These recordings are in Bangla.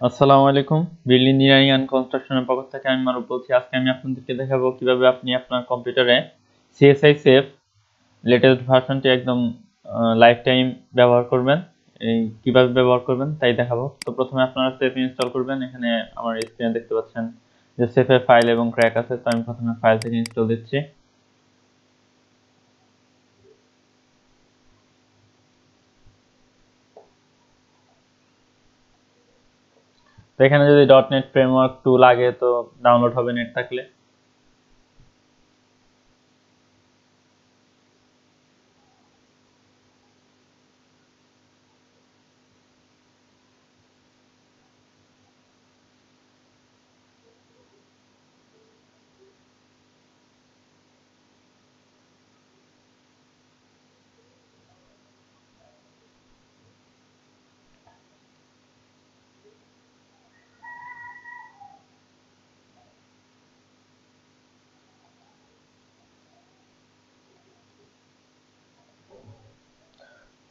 আসসালামু আলাইকুম। বিল্ড ইঞ্জিনিয়ারিং অ্যান্ড কনস্ট্রাকশনের পক্ষ থেকে আমি মারুফ বলছি। আজকে আমি আপনাদেরকে দেখাবো কিভাবে আপনি আপনার কম্পিউটারে সিএসআই সেভ লেটেস্ট ভার্সনটি একদম লাইফ টাইম ব্যবহার করবেন। কিভাবে ব্যবহার করবেন তাই দেখাবো। তো প্রথমে আপনারা সেভ ইনস্টল করবেন। এখানে আমার স্ক্রিনে দেখতে পাচ্ছেন যে সেভের ফাইল এবং ক্র্যাক আছে। তো আমি প্রথমে ফাইল থেকে ইনস্টল দিচ্ছি। তো এখানে যদি .NET ফ্রেমওয়ার্ক 2 লাগে তো ডাউনলোড হবে নেট থাকলে।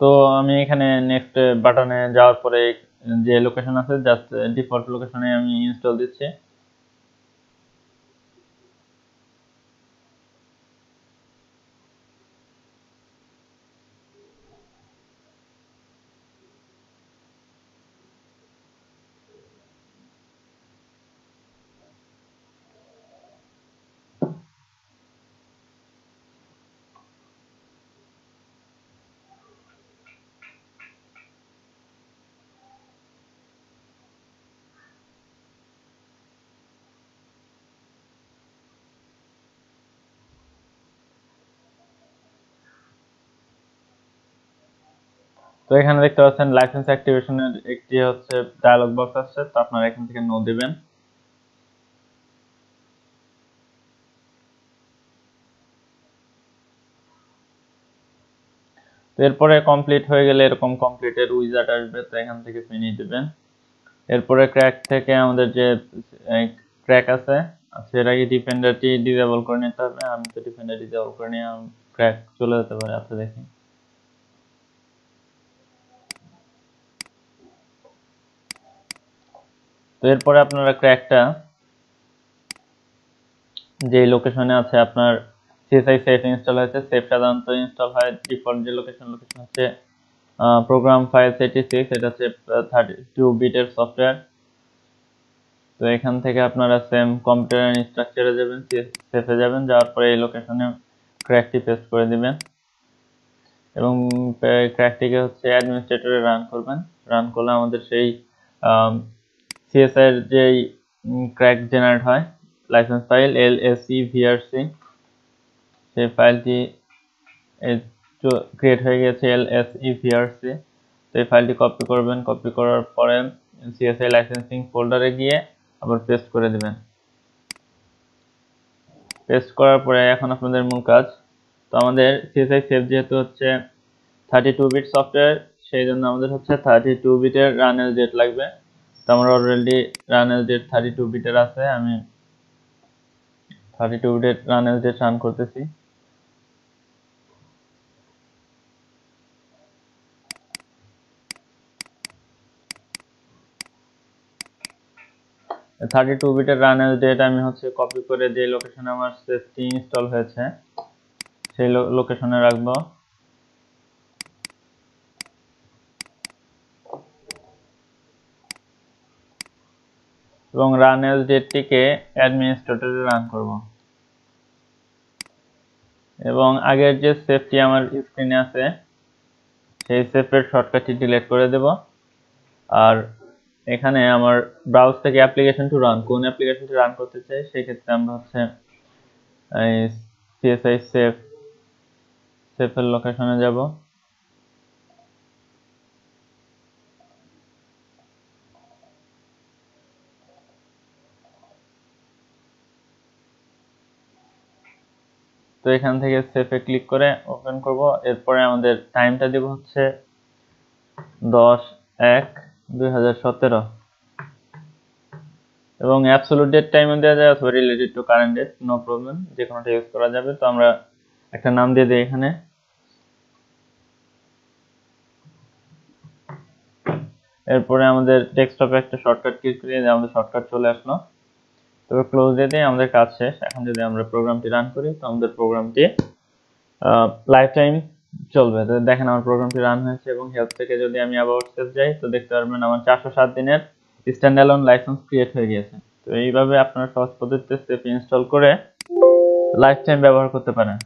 তো আমি এখানে নেক্সট বাটনে যাওয়ার পরে যে লোকেশন আছে জাস্ট ডিফল্ট লোকেশনে আমি ইনস্টল দিচ্ছি। তো এখানে দেখতে পাচ্ছেন লাইসেন্স অ্যাক্টিভেশনের একটি হচ্ছে ডায়লগ বক্স আসছে। তো আপনারা এখান থেকে নো দিবেন। তো এরপরে কমপ্লিট হয়ে গেলে এরকম কমপ্লিটের উইজার্ড আসবে। তো এখান থেকে ফিনিশ দিবেন। এরপরে ক্র্যাক থেকে আমাদের যে ক্র্যাক আছে সেটা কি ডিফেন্ডারটি ডিসেবল করে নিতে হবে। আমি তো ডিফেন্ডার ডিসেবল করে নিয়ে ক্র্যাক চলে যেতে পারে। আচ্ছা দেখি। তো এরপরে আপনারা ক্র্যাকটা যে লোকেশনে আছে আপনার সিএসআই সেভ ইনস্টল হয়েছে, সেভ সাধারণত ইনস্টল হয় ডিফল্ট যে লোকেশন হচ্ছে প্রোগ্রাম ফাইল 36। এটা হচ্ছে 32 বিটের সফটওয়্যার। তো এখান থেকে আপনারা সেম কম্পিউটার স্ট্রাকচারে যাবেন, সেভে যাবেন, যাওয়ার পরে এই লোকেশনে ক্র্যাকটি পেস্ট করে দিবেন এবং ক্র্যাকটিকে হচ্ছে অ্যাডমিনিস্ট্রেটরে রান করবেন। রান করলে আমাদের সেই সিএসআই এর যেই ক্র্যাক জেনারেট হয় লাইসেন্স ফাইল LSEVRC, সেই ফাইলটি ক্রিয়েট হয়ে গেছে LSEVRC। তো এই ফাইলটি কপি করবেন। কপি করার পরে সিএসআই লাইসেন্সিং ফোল্ডারে গিয়ে আবার পেস্ট করে দিবেন। পেস্ট করার পরে এখন আপনাদের মূল কাজ। তো আমাদের সিএসআই সেভ যেহেতু হচ্ছে 32 বিট সফটওয়্যার, সেই জন্য আমাদের হচ্ছে 32 বিটের রানের ডেট লাগবে। তো আমার অলরেডি রানের ডেট 32 বিটের আছে। আমি 32 বিটের রানের ডেট রান করতেছি। থার্টি টু বিটের রানের ডেট আমি হচ্ছে কপি করে যে লোকেশনে আমার সেভটি ইনস্টল হয়েছে সেই লোকেশনে রাখবো। এবং রানের ডেটটিকে অ্যাডমিনিস্ট্রেটরে রান করব এবং আগের যে সেভটি আমার স্ক্রিনে আছে সেই সেভের শর্টকাটটি ডিলিট করে দেব। আর এখানে আমার ব্রাউজ থেকে অ্যাপ্লিকেশন টু রান, কোন অ্যাপ্লিকেশনটি রান করতে চাই সেই ক্ষেত্রে আমরা হচ্ছে সিএসআই সেভের লোকেশনে যাব। তো এখান থেকে সেভে ক্লিক করে ওপেন করব। এরপরে আমাদের টাইমটা দেব হচ্ছে 10/1/2017 এবং অ্যাবসলিউট ডেট টাইমে দেওয়া যায় অথবা related to current date, no problem, যে কোনোটা ইউজ করা যাবে। তো আমরা একটা নাম দিয়ে দিই এখানে। এরপরে আমাদের ডেস্কটপে একটা শর্টকাট ক্লিক করে দিয়ে আমাদের শর্টকাট চলে আসলো। তবে ক্লোজ দিয়ে দিয়ে আমাদের কাজ শেষ। এখন যদি আমরা প্রোগ্রামটি রান করি তো আমাদের প্রোগ্রামটি লাইফ টাইম চলবে। তো দেখেন আমার প্রোগ্রামটি রান হয়েছে এবং হেল্প থেকে যদি আমি আবার সেভ যাই তো দেখতে পারবেন আমার 407 দিনের স্ট্যান্ড অ্যালোন লাইসেন্স ক্রিয়েট হয়ে গিয়েছে। তো এইভাবে আপনারা সহজ পদ্ধতিতে সেভ ইনস্টল করে লাইফ টাইম ব্যবহার করতে পারেন।